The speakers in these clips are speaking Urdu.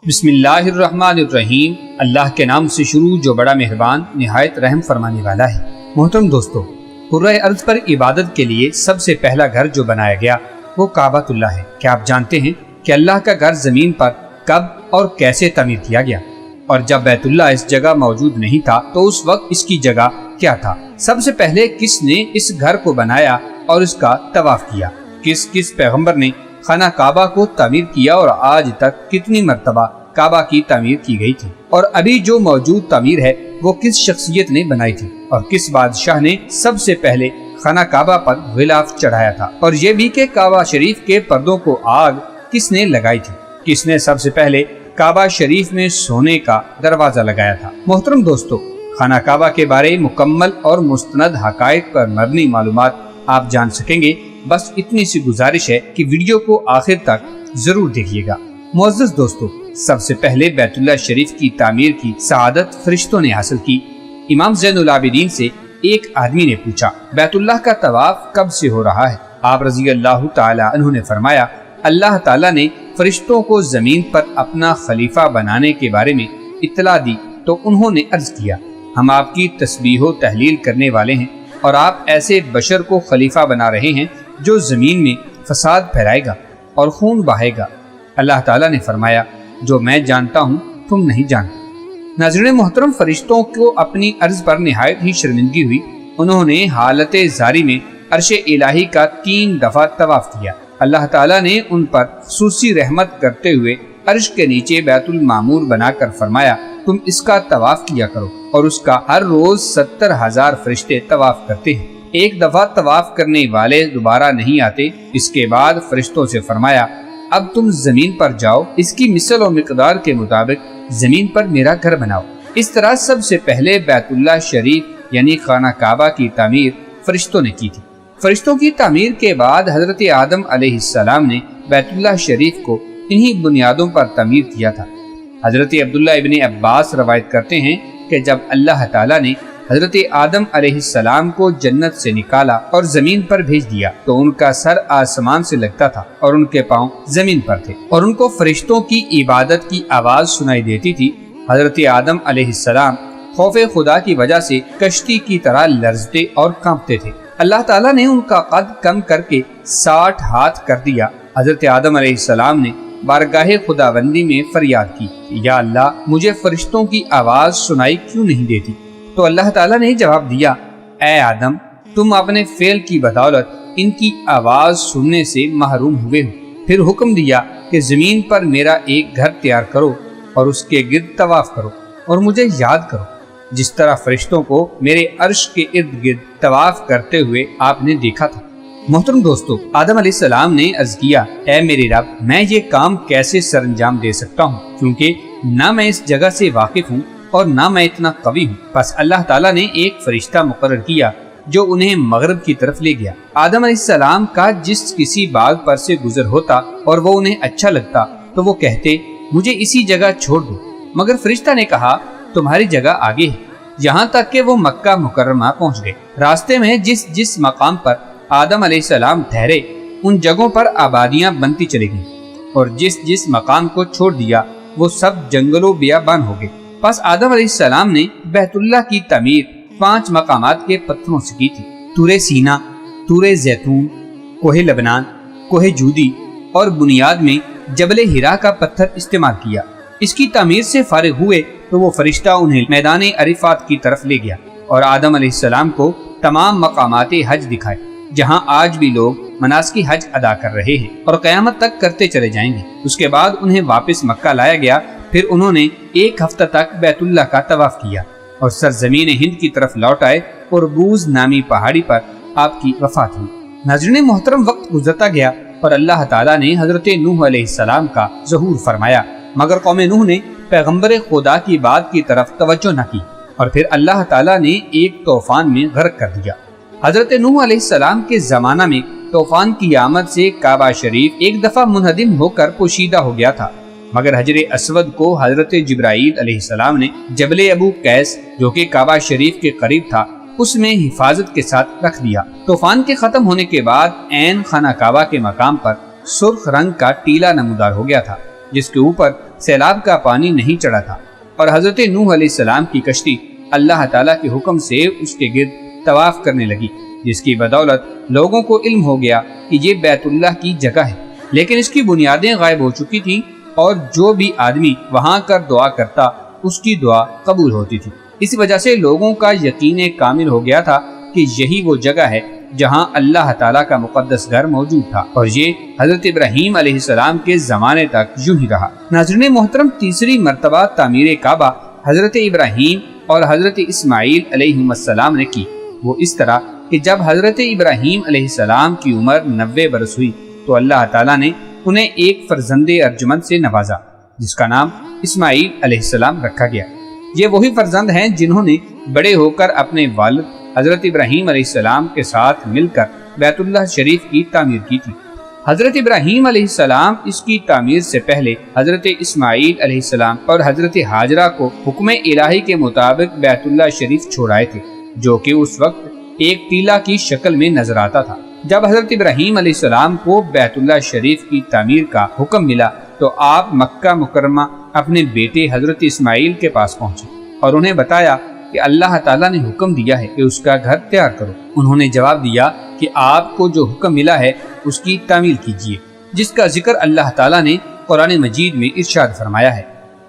بسم اللہ الرحمن الرحیم، اللہ کے نام سے شروع جو بڑا مہربان نہایت رحم فرمانے والا ہے۔ محترم دوستو، کرۂ ارض پر عبادت کے لیے سب سے پہلا گھر جو بنایا گیا وہ کعبۃ اللہ ہے۔ کیا آپ جانتے ہیں کہ اللہ کا گھر زمین پر کب اور کیسے تعمیر کیا گیا؟ اور جب بیت اللہ اس جگہ موجود نہیں تھا تو اس وقت اس کی جگہ کیا تھا؟ سب سے پہلے کس نے اس گھر کو بنایا اور اس کا طواف کیا؟ کس پیغمبر نے خانہ کعبہ کو تعمیر کیا اور آج تک کتنی مرتبہ کعبہ کی تعمیر کی گئی تھی؟ اور ابھی جو موجود تعمیر ہے وہ کس شخصیت نے بنائی تھی؟ اور کس بادشاہ نے سب سے پہلے خانہ کعبہ پر غلاف چڑھایا تھا؟ اور یہ بھی کہ کعبہ شریف کے پردوں کو آگ کس نے لگائی تھی؟ کس نے سب سے پہلے کعبہ شریف میں سونے کا دروازہ لگایا تھا؟ محترم دوستو، خانہ کعبہ کے بارے مکمل اور مستند حقائق پر مبنی معلومات آپ جان سکیں گے۔ بس اتنی سی گزارش ہے کہ ویڈیو کو آخر تک ضرور دیکھیے گا۔ معزز دوستو، سب سے پہلے بیت اللہ شریف کی تعمیر کی سعادت فرشتوں نے حاصل کی۔ امام زین العابدین سے ایک آدمی نے پوچھا، بیت اللہ کا طواف کب سے ہو رہا ہے؟ آپ رضی اللہ تعالی عنہ نے فرمایا، اللہ تعالیٰ نے فرشتوں کو زمین پر اپنا خلیفہ بنانے کے بارے میں اطلاع دی تو انہوں نے عرض کیا، ہم آپ کی تسبیح و تحلیل کرنے والے ہیں اور آپ ایسے بشر کو خلیفہ بنا رہے ہیں جو زمین میں فساد پھیلائے گا اور خون بہائے گا۔ اللہ تعالیٰ نے فرمایا، جو میں جانتا ہوں تم نہیں جانتے۔ ناظرین محترم، فرشتوں کو اپنی عرض پر نہایت ہی شرمندگی ہوئی۔ انہوں نے حالت زاری میں عرش الہی کا 3 دفعہ طواف کیا۔ اللہ تعالیٰ نے ان پر خصوصی رحمت کرتے ہوئے عرش کے نیچے بیت المعمور بنا کر فرمایا، تم اس کا طواف کیا کرو، اور اس کا ہر روز 70,000 فرشتے طواف کرتے ہیں۔ ایک دفعہ طواف کرنے والے دوبارہ نہیں آتے۔ اس کے بعد فرشتوں سے فرمایا، اب تم زمین پر جاؤ، اس کی مثل و مقدار کے مطابق زمین پر میرا گھر بناؤ۔ اس طرح سب سے پہلے بیت اللہ شریف یعنی خانہ کعبہ کی تعمیر فرشتوں نے کی تھی۔ فرشتوں کی تعمیر کے بعد حضرت آدم علیہ السلام نے بیت اللہ شریف کو انہی بنیادوں پر تعمیر کیا تھا۔ حضرت عبداللہ ابن عباس روایت کرتے ہیں کہ جب اللہ تعالیٰ نے حضرت آدم علیہ السلام کو جنت سے نکالا اور زمین پر بھیج دیا تو ان کا سر آسمان سے لگتا تھا اور ان کے پاؤں زمین پر تھے، اور ان کو فرشتوں کی عبادت کی آواز سنائی دیتی تھی۔ حضرت آدم علیہ السلام خوف خدا کی وجہ سے کشتی کی طرح لرزتے اور کانپتے تھے۔ اللہ تعالیٰ نے ان کا قد کم کر کے 60 ہاتھ کر دیا۔ حضرت آدم علیہ السلام نے بارگاہ خداوندی میں فریاد کی، یا اللہ، مجھے فرشتوں کی آواز سنائی کیوں نہیں دیتی؟ تو اللہ تعالیٰ نے جواب دیا، اے آدم، تم اپنے فعل کی بدولت ان کی آواز سننے سے محروم ہوئے ہو۔ پھر حکم دیا کہ زمین پر میرا ایک گھر تیار کرو اور اس کے گرد طواف کرو اور مجھے یاد کرو، جس طرح فرشتوں کو میرے عرش کے ارد گرد طواف کرتے ہوئے آپ نے دیکھا تھا۔ محترم دوستو، آدم علیہ السلام نے عرض کیا، اے میرے رب، میں یہ کام کیسے سر انجام دے سکتا ہوں، کیونکہ نہ میں اس جگہ سے واقف ہوں اور نہ میں اتنا قوی ہوں۔ پس اللہ تعالیٰ نے ایک فرشتہ مقرر کیا جو انہیں مغرب کی طرف لے گیا۔ آدم علیہ السلام کا جس کسی باغ پر سے گزر ہوتا اور وہ انہیں اچھا لگتا تو وہ کہتے، مجھے اسی جگہ چھوڑ دو، مگر فرشتہ نے کہا، تمہاری جگہ آگے ہے۔ یہاں تک کہ وہ مکہ مکرمہ پہنچ گئے۔ راستے میں جس مقام پر آدم علیہ السلام ٹھہرے ان جگہوں پر آبادیاں بنتی چلی گئیں، اور جس مقام کو چھوڑ دیا وہ سب جنگل و بیابان ہو گئے۔ پس آدم علیہ السلام نے بیت اللہ کی تعمیر 5 مقامات کے پتھروں سے کی تھی: طور سینا، طور زیتون، کوہ لبنان، کوہ جودی، اور بنیاد میں جبل ہرا کا پتھر استعمال کیا۔ اس کی تعمیر سے فارغ ہوئے تو وہ فرشتہ انہیں میدان عرفات کی طرف لے گیا اور آدم علیہ السلام کو تمام مقامات حج دکھائے، جہاں آج بھی لوگ مناسک حج ادا کر رہے ہیں اور قیامت تک کرتے چلے جائیں گے۔ اس کے بعد انہیں واپس مکہ لایا گیا۔ پھر انہوں نے 1 ہفتہ تک بیت اللہ کا طواف کیا اور سرزمین ہند کی طرف لوٹ آئے اور بوز نامی پہاڑی پر آپ کی وفات ہوئی۔ ناظرین محترم، وقت گزرتا گیا اور اللہ تعالیٰ نے حضرت نوح علیہ السلام کا ظہور فرمایا، مگر قوم نوح نے پیغمبر خدا کی بات کی طرف توجہ نہ کی اور پھر اللہ تعالیٰ نے ایک طوفان میں غرق کر دیا۔ حضرت نوح علیہ السلام کے زمانہ میں طوفان کی آمد سے کعبہ شریف ایک دفعہ منہدم ہو کر پوشیدہ ہو گیا تھا، مگر حجر اسود کو حضرت جبرائیل علیہ السلام نے جبل ابو قیس جو کہ کعبہ شریف کے قریب تھا اس میں حفاظت کے ساتھ رکھ دیا۔ طوفان کے ختم ہونے کے بعد عین خانہ کعبہ کے مقام پر سرخ رنگ کا ٹیلا نمودار ہو گیا تھا، جس کے اوپر سیلاب کا پانی نہیں چڑھا تھا اور حضرت نوح علیہ السلام کی کشتی اللہ تعالیٰ کے حکم سے اس کے گرد طواف کرنے لگی، جس کی بدولت لوگوں کو علم ہو گیا کہ یہ بیت اللہ کی جگہ ہے، لیکن اس کی بنیادیں غائب ہو چکی تھیں اور جو بھی آدمی وہاں کر دعا کرتا اس کی دعا قبول ہوتی تھی۔ اس وجہ سے لوگوں کا یقین کامل ہو گیا تھا کہ یہی وہ جگہ ہے جہاں اللہ تعالیٰ کا مقدس گھر موجود تھا، اور یہ حضرت ابراہیم علیہ السلام کے زمانے تک یوں ہی رہا۔ ناظرین محترم، تیسری مرتبہ تعمیر کعبہ حضرت ابراہیم اور حضرت اسماعیل علیہ السلام نے کی، وہ اس طرح کہ جب حضرت ابراہیم علیہ السلام کی عمر 90 برس ہوئی تو اللہ تعالیٰ نے انہیں ایک فرزند ارجمند سے نوازا جس کا نام اسماعیل علیہ السلام رکھا گیا۔ یہ وہی فرزند ہیں جنہوں نے بڑے ہو کر اپنے والد حضرت ابراہیم علیہ السلام کے ساتھ مل کر بیت اللہ شریف کی تعمیر کی تھی۔ حضرت ابراہیم علیہ السلام اس کی تعمیر سے پہلے حضرت اسماعیل علیہ السلام اور حضرت ہاجرہ کو حکم الہی کے مطابق بیت اللہ شریف چھوڑائے تھے، جو کہ اس وقت ایک ٹیلا کی شکل میں نظر آتا تھا۔ جب حضرت ابراہیم علیہ السلام کو بیت اللہ شریف کی تعمیر کا حکم ملا تو آپ مکہ مکرمہ اپنے بیٹے حضرت اسماعیل کے پاس پہنچے اور انہیں بتایا کہ اللہ تعالیٰ نے حکم دیا ہے کہ اس کا گھر تیار کرو۔ انہوں نے جواب دیا کہ آپ کو جو حکم ملا ہے اس کی تعمیل کیجیے، جس کا ذکر اللہ تعالیٰ نے قرآن مجید میں ارشاد فرمایا ہے،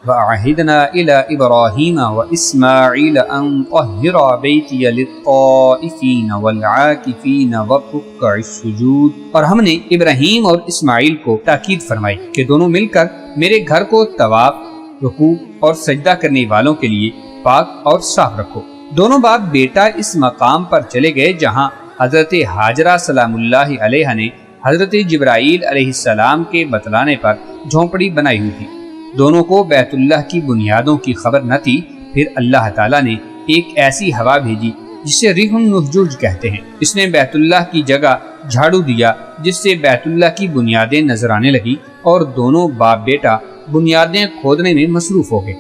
وَعَهِدْنَا إِلَىٰ إِبْرَاهِيمَ وَإِسْمَاعِيلَ أَن طَهِّرَا بَيْتِيَ لِلطَّائِفِينَ وَالْعَاكِفِينَ وَالرُّكَّعِ السُّجُودِ، اور ہم نے ابراہیم اور اسماعیل کو تاکید فرمائی کہ دونوں مل کر میرے گھر کو طواف، رکوع اور سجدہ کرنے والوں کے لیے پاک اور صاف رکھو۔ دونوں باپ بیٹا اس مقام پر چلے گئے جہاں حضرت ہاجرہ سلام اللہ علیہ نے حضرت جبرائیل علیہ السلام کے بتلانے پر جھونپڑی بنائی ہوئی تھی۔ دونوں کو بیت اللہ کی بنیادوں کی خبر نہ تھی، پھر اللہ تعالیٰ نے ایک ایسی ہوا بھیجی جسے ریح النجوج کہتے ہیں، اس نے بیت اللہ کی جگہ جھاڑو دیا جس سے بیت اللہ کی بنیادیں نظر آنے لگی اور دونوں باپ بیٹا بنیادیں کھودنے میں مصروف ہو گئے،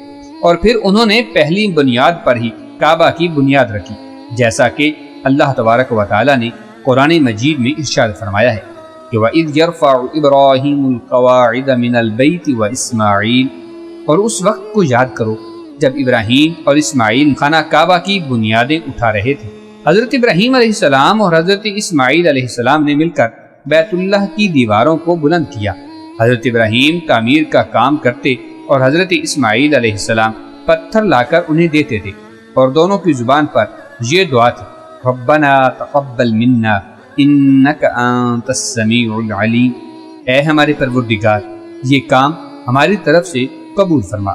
اور پھر انہوں نے پہلی بنیاد پر ہی کعبہ کی بنیاد رکھی، جیسا کہ اللہ تبارک و تعالیٰ نے قرآن مجید میں ارشاد فرمایا ہے کہ وَإِذْ يَرْفَعُ إِبْرَاهِيمُ الْقَوَاعِدَ مِنَ الْبَيْتِ وَإِسْمَاعِيلُ، اور اس وقت کو یاد کرو جب ابراہیم اور اسماعیل خانہ کعبہ کی بنیادیں اٹھا رہے تھے۔ حضرت ابراہیم علیہ السلام اور حضرت اسماعیل علیہ السلام نے مل کر بیت اللہ کی دیواروں کو بلند کیا۔ حضرت ابراہیم تعمیر کا کام کرتے اور حضرت اسماعیل علیہ السلام پتھر لا کر انہیں دیتے تھے، اور دونوں کی زبان پر یہ دعا تھی، ربنا تقبل منا انک انت السمیع العلیم، اے ہمارے پروردگار یہ کام ہماری طرف سے قبول فرما،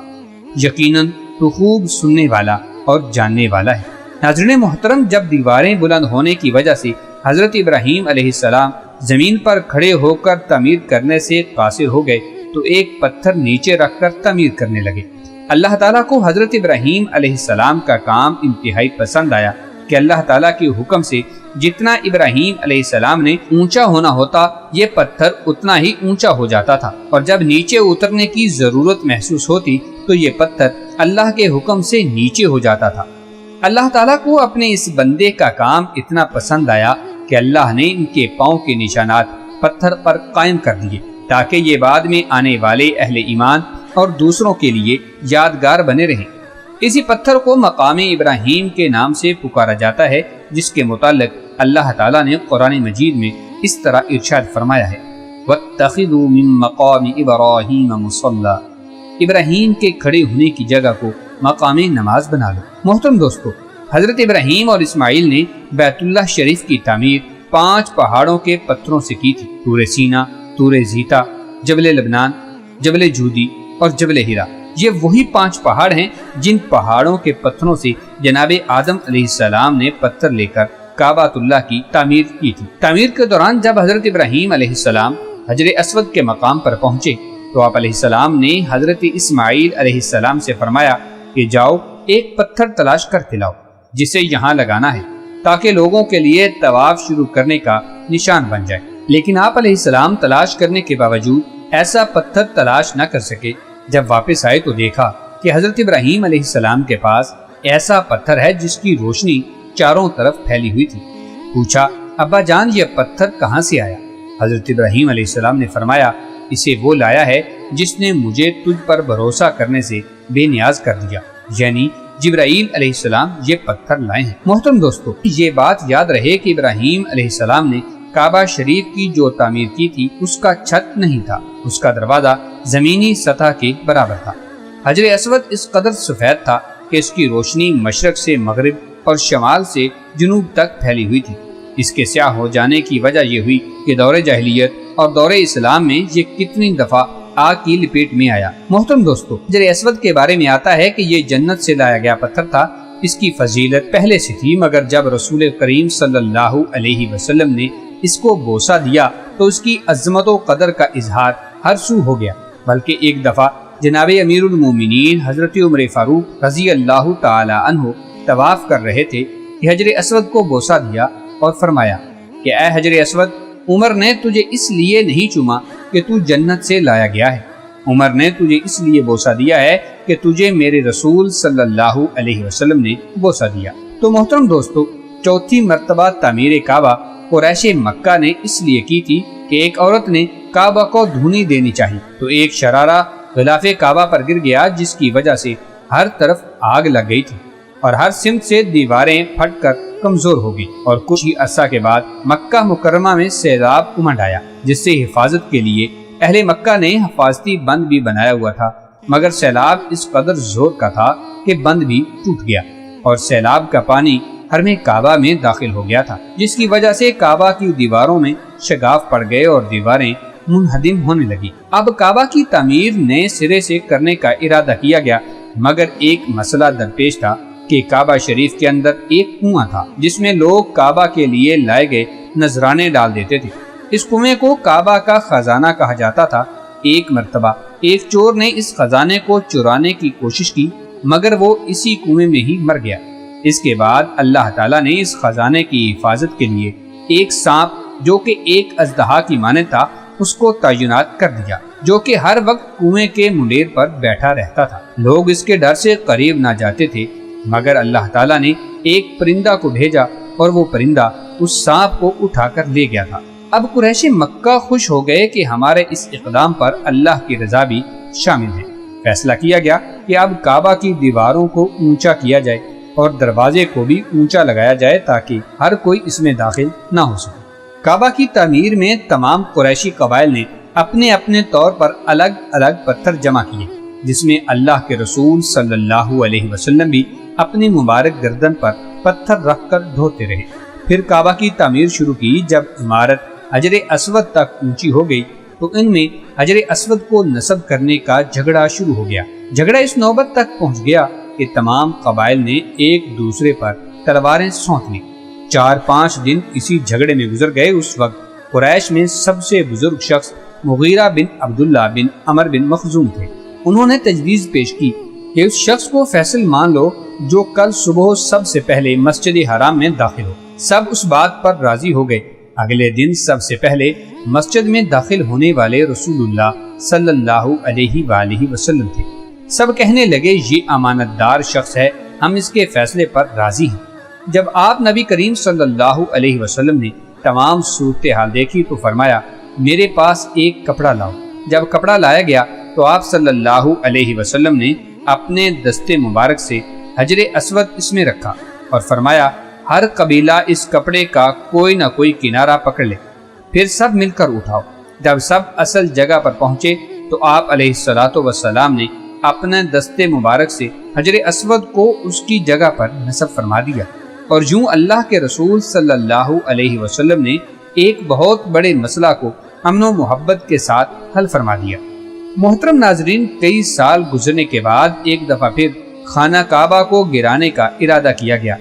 یقیناً تو خوب سننے والا اور جاننے والا ہے۔ ناظرین محترم، جب دیواریں بلند ہونے کی وجہ سے حضرت ابراہیم علیہ السلام زمین پر کھڑے ہو کر تعمیر کرنے سے قاصر ہو گئے تو ایک پتھر نیچے رکھ کر تعمیر کرنے لگے۔ اللہ تعالیٰ کو حضرت ابراہیم علیہ السلام کا کام انتہائی پسند آیا کہ اللہ تعالیٰ کے حکم سے جتنا ابراہیم علیہ السلام نے اونچا ہونا ہوتا یہ پتھر اتنا ہی اونچا ہو جاتا تھا، اور جب نیچے اترنے کی ضرورت محسوس ہوتی تو یہ پتھر اللہ کے حکم سے نیچے ہو جاتا تھا۔ اللہ تعالیٰ کو اپنے اس بندے کا کام اتنا پسند آیا کہ اللہ نے ان کے پاؤں کے نشانات پتھر پر قائم کر دیے تاکہ یہ بعد میں آنے والے اہل ایمان اور دوسروں کے لیے یادگار بنے رہیں۔ اسی پتھر کو مقام ابراہیم کے نام سے پکارا جاتا ہے، جس کے متعلق اللہ تعالیٰ نے قرآن مجید میں اس طرح ارشاد فرمایا ہے، وَاتَّخِذُوا مِن مَّقَامِ إِبْرَاهِيمَ مُصَلًّى، ابراہیم کے کھڑے ہونے کی جگہ کو مقام نماز بنا لو۔ محترم دوستو، حضرت ابراہیم اور اسماعیل نے بیت اللہ شریف کی تعمیر 5 پہاڑوں کے پتھروں سے کی تھی، طور سینا، طور زیتا، جبل لبنان، جبل جودی اور جبل ہیرا۔ یہ وہی 5 پہاڑ ہیں جن پہاڑوں کے پتھروں سے جناب آدم علیہ السلام نے پتھر لے کر کعبۃ اللہ کی تعمیر کی تھی۔ تعمیر کے دوران جب حضرت ابراہیم علیہ السلام حجر اسود کے مقام پر پہنچے تو آپ علیہ السلام نے حضرت اسماعیل علیہ السلام سے فرمایا کہ جاؤ ایک پتھر تلاش کر کے لاؤ جسے یہاں لگانا ہے تاکہ لوگوں کے لیے طواف شروع کرنے کا نشان بن جائے۔ لیکن آپ علیہ السلام تلاش کرنے کے باوجود ایسا پتھر تلاش نہ کر سکے۔ جب واپس آئے تو دیکھا کہ حضرت ابراہیم علیہ السلام کے پاس ایسا پتھر ہے جس کی روشنی چاروں طرف پھیلی ہوئی تھی۔ پوچھا، ابا جان یہ پتھر کہاں سے آیا؟ حضرت ابراہیم علیہ السلام نے فرمایا، اسے وہ لایا ہے جس نے مجھے تجھ پر بھروسہ کرنے سے بے نیاز کر دیا، یعنی جبرائیل علیہ السلام یہ پتھر لائے ہیں۔ محترم دوستو، یہ بات یاد رہے کہ ابراہیم علیہ السلام نے کعبہ شریف کی جو تعمیر کی تھی اس کا چھت نہیں تھا، اس کا دروازہ زمینی سطح کے برابر تھا۔ حجر اسود اس قدر سفید تھا کہ اس کی روشنی مشرق سے مغرب اور شمال سے جنوب تک پھیلی ہوئی تھی۔ اس کے سیاہ ہو جانے کی وجہ یہ ہوئی کہ دور جاہلیت اور دور اسلام میں یہ کتنی دفعہ آگ کی لپیٹ میں آیا۔ محترم دوستو، حجر اسود کے بارے میں آتا ہے کہ یہ جنت سے لایا گیا پتھر تھا۔ اس کی فضیلت پہلے سے تھی، مگر جب رسول کریم صلی اللہ علیہ وسلم نے اس کو بوسہ دیا تو اس کی عظمت و قدر کا اظہار ہر سو ہو گیا۔ بلکہ ایک دفعہ جناب امیر المومنین حضرت عمر فاروق رضی اللہ تعالی عنہ طواف کر رہے تھے کہ حجر اسود کو بوسہ دیا اور فرمایا کہ اے حجر اسود، عمر نے تجھے اس لیے نہیں چوما کہ تو جنت سے لایا گیا ہے، عمر نے تجھے اس لیے بوسہ دیا ہے کہ تجھے میرے رسول صلی اللہ علیہ وسلم نے بوسہ دیا۔ تو محترم دوستو، چوتھی مرتبہ تعمیر کعبہ قریش مکہ نے اس لیے کی تھی کہ ایک عورت نے کعبہ کو دھونی دینی چاہی تو ایک شرارہ غلاف کعبہ پر گر گیا، جس کی وجہ سے ہر طرف آگ لگ گئی تھی اور ہر سمت سے دیواریں پھٹ کر کمزور ہو گئی، اور کچھ ہی عرصہ کے بعد مکہ مکرمہ میں سیلاب امڈ آیا، جس سے حفاظت کے لیے اہل مکہ نے حفاظتی بند بھی بنایا ہوا تھا، مگر سیلاب اس قدر زور کا تھا کہ بند بھی ٹوٹ گیا اور سیلاب کا پانی حرم کعبہ میں داخل ہو گیا تھا، جس کی وجہ سے کعبہ کی دیواروں میں شگاف پڑ گئے اور دیواریں منہدم ہونے لگی۔ اب کعبہ کی تعمیر نئے سرے سے کرنے کا ارادہ کیا گیا، مگر ایک مسئلہ درپیش تھا کہ کعبہ شریف کے اندر ایک کنواں تھا جس میں لوگ کعبہ کے لیے لائے گئے نذرانے ڈال دیتے تھے۔ اس کنویں کو کعبہ کا خزانہ کہا جاتا تھا۔ ایک مرتبہ ایک چور نے اس خزانے کو چرانے کی کوشش کی، مگر وہ اسی کنویں میں ہی مر گیا۔ اس کے بعد اللہ تعالیٰ نے اس خزانے کی حفاظت کے لیے ایک سانپ جو کہ ایک اژدہا کی مانند تھا اس کو تعینات کر دیا، جو کہ ہر وقت کنویں کے منڈیر پر بیٹھا رہتا تھا۔ لوگ اس کے ڈر سے قریب نہ جاتے تھے، مگر اللہ تعالیٰ نے ایک پرندہ کو بھیجا اور وہ پرندہ اس سانپ کو اٹھا کر لے گیا تھا۔ اب قریش مکہ خوش ہو گئے کہ ہمارے اس اقدام پر اللہ کی رضا بھی شامل ہے۔ فیصلہ کیا گیا کہ اب کعبہ کی دیواروں کو اونچا کیا جائے اور دروازے کو بھی اونچا لگایا جائے تاکہ ہر کوئی اس میں داخل نہ ہو سکے۔ کعبہ کی تعمیر میں تمام قریشی قبائل نے اپنے اپنے طور پر الگ الگ پتھر جمع کیے، جس میں اللہ کے رسول صلی اللہ علیہ وسلم بھی اپنی مبارک گردن پر پتھر رکھ کر دھوتے رہے۔ پھر کعبہ کی تعمیر شروع کی۔ جب عمارت حجر اسود تک اونچی ہو گئی تو ان میں حجر اسود کو نصب کرنے کا جھگڑا شروع ہو گیا۔ جھگڑا اس نوبت تک پہنچ گیا کہ تمام قبائل نے ایک دوسرے پر تلواریں سونت لی۔ 4-5 دن اسی جھگڑے میں گزر گئے۔ اس وقت قریش میں سب سے بزرگ شخص مغیرہ بن عبداللہ بن عمر بن مخزوم تھے۔ انہوں نے تجویز پیش کی کہ اس شخص کو فیصل مان لو جو کل صبح سب سے پہلے مسجد حرام میں داخل ہو۔ سب اس بات پر راضی ہو گئے۔ اگلے دن سب سے پہلے مسجد میں داخل ہونے والے رسول اللہ صلی اللہ علیہ وآلہ وسلم تھے۔ سب کہنے لگے یہ امانت دار شخص ہے، ہم اس کے فیصلے پر راضی ہیں۔ جب آپ نبی کریم صلی اللہ علیہ وسلم نے تمام صورتحال دیکھی تو فرمایا میرے پاس ایک کپڑا لاؤ۔ جب کپڑا لایا گیا تو آپ صلی اللہ علیہ وسلم نے اپنے دستے مبارک سے حجر اسود اس میں رکھا اور فرمایا ہر قبیلہ اس کپڑے کا کوئی نہ کوئی کنارہ پکڑ لے، پھر سب مل کر اٹھاؤ۔ جب سب اصل جگہ پر پہنچے تو آپ علیہ الصلوۃ والسلام نے اپنے دستے مبارک سے حجر اسود کو اس کی جگہ پر نصب فرما دیا، اور یوں اللہ کے رسول صلی اللہ علیہ وسلم نے ایک بہت بڑے مسئلہ کو امن و محبت کے ساتھ حل فرما دیا۔ محترم ناظرین، کئی سال گزرنے کے بعد ایک دفعہ پھر خانہ کعبہ کو گرانے کا ارادہ کیا گیا۔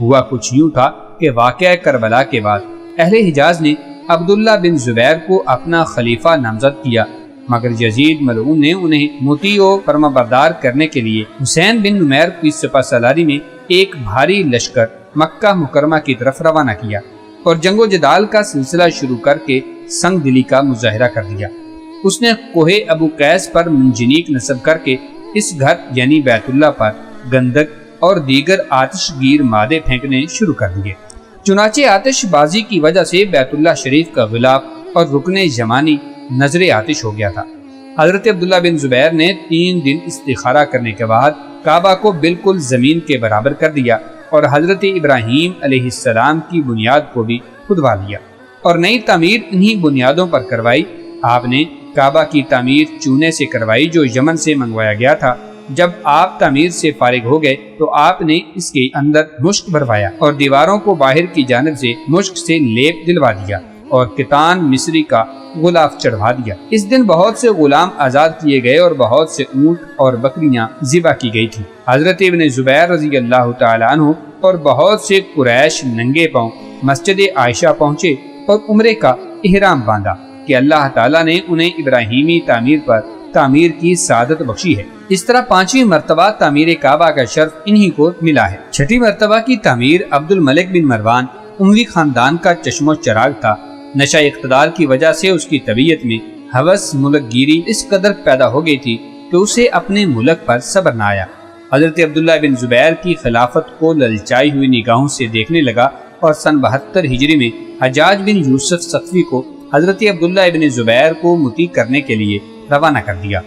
ہوا کچھ یوں تھا کہ واقعہ کربلا کے بعد اہل حجاز نے عبداللہ بن زبیر کو اپنا خلیفہ نامزد کیا، مگر یزید ملعون نے انہیں مطیع و فرمانبردار کرنے کے لیے حسین بن نمیر کی سپہ سالاری میں ایک بھاری لشکر مکہ مکرمہ کی طرف روانہ کیا اور جنگ و جدال کا سلسلہ شروع کر کے سنگ دلی کا مظاہرہ کر دیا۔ اس نے کوہ ابو قیس پر منجنیق نصب کر کے اس گھر یعنی بیت اللہ پر گندک اور دیگر آتش گیر مادے پھینکنے شروع کر دیے۔ چنانچہ آتش بازی کی وجہ سے بیت اللہ شریف کا غلاف اور رکن یمانی نظر آتش ہو گیا تھا۔ حضرت عبداللہ بن زبیر نے 3 دن استخارہ کرنے کے بعد کعبہ کو بالکل زمین کے برابر کر دیا اور حضرت ابراہیم علیہ السلام کی بنیاد کو بھی کھدوا لیا اور نئی تعمیر انہی بنیادوں پر کروائی۔ آپ نے کعبہ کی تعمیر چونے سے کروائی جو یمن سے منگوایا گیا تھا۔ جب آپ تعمیر سے فارغ ہو گئے تو آپ نے اس کے اندر مشک بھروایا اور دیواروں کو باہر کی جانب سے مشک سے لیپ دلوا دیا اور کتان مصری کا غلاف چڑھوا دیا۔ اس دن بہت سے غلام آزاد کیے گئے اور بہت سے اونٹ اور بکریاں ذبح کی گئی تھی۔ حضرت ابن زبیر رضی اللہ تعالی عنہ اور بہت سے قریش ننگے پاؤں مسجد عائشہ پہنچے اور عمرے کا احرام باندھا کہ اللہ تعالیٰ نے انہیں ابراہیمی تعمیر پر تعمیر کی سعادت بخشی ہے۔ اس طرح 5ویں مرتبہ تعمیر کعبہ کا شرف انہی کو ملا ہے۔ 6ٹھی مرتبہ کی تعمیر عبد الملک بن مروان اموی خاندان کا چشم و چراغ تھا۔ نشہ اقتدار کی وجہ سے اس کی طبیعت میں ہوس ملک گیری اس قدر پیدا ہو گئی تھی کہ اسے اپنے ملک پر صبر نہ آیا۔ حضرت عبداللہ بن زبیر کی خلافت کو للچائی ہوئی نگاہوں سے دیکھنے لگا اور سن 72 ہجری میں حجاج بن یوسف ثقفی کو حضرت عبداللہ بن زبیر کو مطیع کرنے کے لیے روانہ کر دیا۔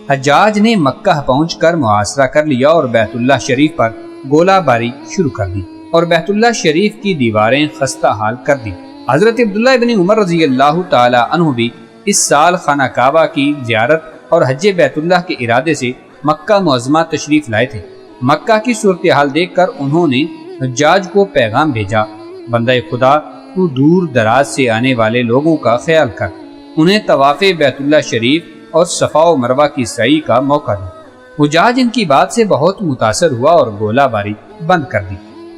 حجاج نے مکہ پہنچ کر محاصرہ کر لیا اور بیت اللہ شریف پر گولہ باری شروع کر دی اور بیت اللہ شریف کی دیواریں خستہ حال کر دی۔ حضرت عبداللہ بن عمر رضی اللہ تعالی عنہ بھی اس سال خانہ کعبہ کی زیارت اور حج بیت اللہ کے ارادے سے مکہ معظمہ تشریف لائے تھے۔ مکہ کی صورتحال دیکھ کر انہوں نے حجاج کو پیغام بھیجا، بندہ خدا تو دور دراز سے آنے والے لوگوں کا خیال کر، انہیں طواف بیت اللہ شریف اور صفا و مروہ کی سعی کا موقع دی۔ حجاج ان کی بات سے بہت متاثر ہوا اور گولہ باری بند کر دی۔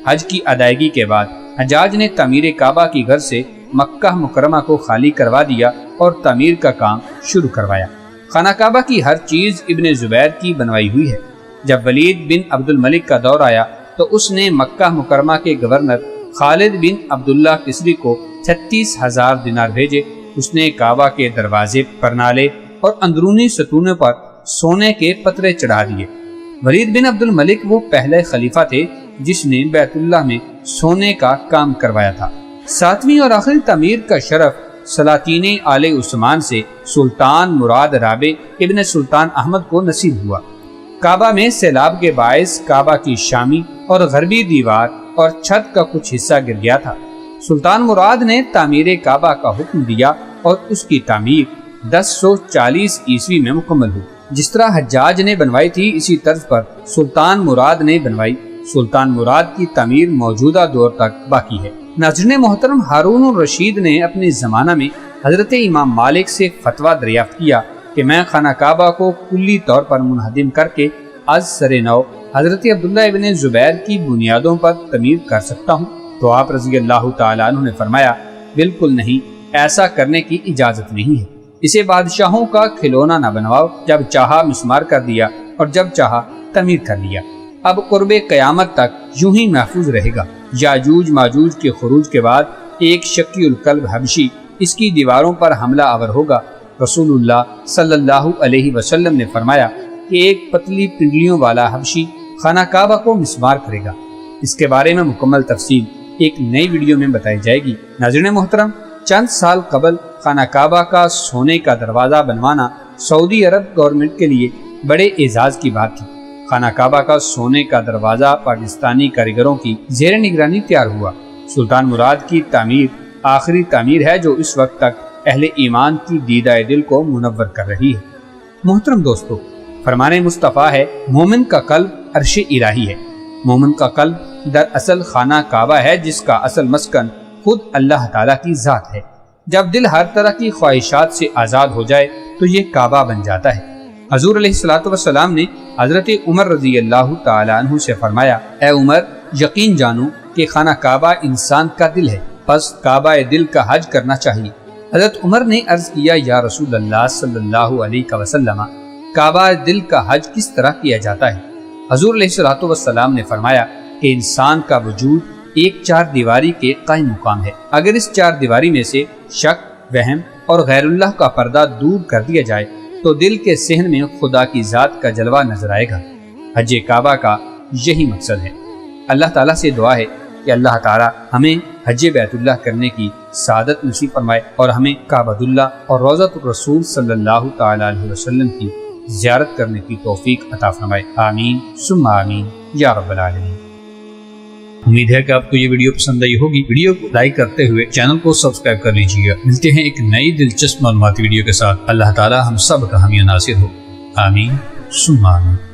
حج کی ادائیگی کے بعد حجاج نے تعمیر کعبہ کی گھر سے مکہ مکرمہ کو خالی کروا دیا اور تعمیر کا کام شروع کروایا۔ خانہ کعبہ کی ہر چیز ابن زبیر کی بنوائی ہوئی ہے۔ جب ولید بن عبد الملک کا دور آیا تو اس نے مکہ مکرمہ کے گورنر خالد بن عبداللہ قسری کو 36,000 دینار بھیجے۔ اس نے کعبہ کے دروازے پر نالے اور اندرونی ستونوں پر سونے کے پترے چڑھا دیے۔ ولید بن عبد الملک وہ پہلے خلیفہ تھے جس نے بیت اللہ میں سونے کا کام کروایا تھا۔ 7ویں اور آخری تعمیر کا شرف سلاطین آل عثمان سے سلطان مراد رابع ابن سلطان احمد کو نصیب ہوا۔ کعبہ میں سیلاب کے باعث کعبہ کی شامی اور غربی دیوار اور چھت کا کچھ حصہ گر گیا تھا۔ سلطان مراد نے تعمیر کعبہ کا حکم دیا اور اس کی تعمیر 1040 عیسوی میں مکمل ہوئی۔ جس طرح حجاج نے بنوائی تھی اسی طرز پر سلطان مراد نے بنوائی۔ سلطان مراد کی تعمیر موجودہ دور تک باقی ہے۔ ناظرین محترم، ہارون الرشید نے اپنے زمانہ میں حضرت امام مالک سے فتویٰ دریافت کیا کہ میں خانہ کعبہ کو کلی طور پر منہدم کر کے از سر نو حضرت عبداللہ ابن زبیر کی بنیادوں پر تعمیر کر سکتا ہوں؟ تو آپ رضی اللہ تعالیٰ عنہ نے فرمایا، بالکل نہیں، ایسا کرنے کی اجازت نہیں ہے۔ اسے بادشاہوں کا کھلونا نہ بنواؤ، جب چاہا مسمار کر دیا اور جب چاہا تعمیر کر لیا۔ اب قرب قیامت تک یوں ہی محفوظ رہے گا۔ یاجوج ماجوج کے خروج کے بعد ایک شکی القلب حبشی اس کی دیواروں پر حملہ آور ہوگا۔ رسول اللہ صلی اللہ علیہ وسلم نے فرمایا کہ ایک پتلی پنڈلیوں والا حبشی خانہ کعبہ کو مسمار کرے گا۔ اس کے بارے میں مکمل تفصیل ایک نئی ویڈیو میں بتائی جائے گی۔ ناظرین محترم، چند سال قبل خانہ کعبہ کا سونے کا دروازہ بنوانا سعودی عرب گورنمنٹ کے لیے بڑے اعزاز کی بات تھی۔ خانہ کعبہ کا سونے کا دروازہ پاکستانی کاریگروں کی زیر نگرانی تیار ہوا۔ سلطان مراد کی تعمیر آخری تعمیر ہے جو اس وقت تک اہل ایمان کی دیدہ دل کو منور کر رہی ہے۔ محترم دوستو، فرمان مصطفیٰ ہے، مومن کا قلب عرش الہی ہے۔ مومن کا قلب دراصل خانہ کعبہ ہے جس کا اصل مسکن خود اللہ تعالیٰ کی ذات ہے۔ جب دل ہر طرح کی خواہشات سے آزاد ہو جائے تو یہ کعبہ بن جاتا ہے۔ حضور علیہ الصلوۃ والسلام نے حضرت عمر رضی اللہ تعالیٰ عنہ سے فرمایا، اے عمر، یقین جانو کہ خانہ کعبہ انسان کا دل ہے، پس کعبہ دل کا حج کرنا چاہیے۔ حضرت عمر نے عرض کیا، یا رسول اللہ صلی اللہ علیہ وسلم، کعبہ دل کا حج کس طرح کیا جاتا ہے؟ حضور علیہ الصلوۃ والسلام نے فرمایا کہ انسان کا وجود ایک چار دیواری کے قائم مقام ہے۔ اگر اس چار دیواری میں سے شک، وہم اور غیر اللہ کا پردہ دور کر دیا جائے تو دل کے صحن میں خدا کی ذات کا جلوہ نظر آئے گا۔ حج کعبہ کا یہی مقصد ہے۔ اللہ تعالیٰ سے دعا ہے کہ اللہ تعالی ہمیں حج بیت اللہ کرنے کی سعادت نصیب فرمائے اور ہمیں کعبۃ اللہ اور روضۃ الرسول صلی اللہ تعالی علیہ وسلم کی زیارت کرنے کی توفیق عطا فرمائے، آمین ثم آمین یا رب العالمین۔ امید ہے کہ آپ کو یہ ویڈیو پسند آئی ہوگی۔ ویڈیو کو لائک کرتے ہوئے چینل کو سبسکرائب کر لیجیے گا۔ ملتے ہیں ایک نئی دلچسپ معلوماتی ویڈیو کے ساتھ۔ اللہ تعالی ہم سب کا حامی و ناصر ہو، آمین ثم آمین۔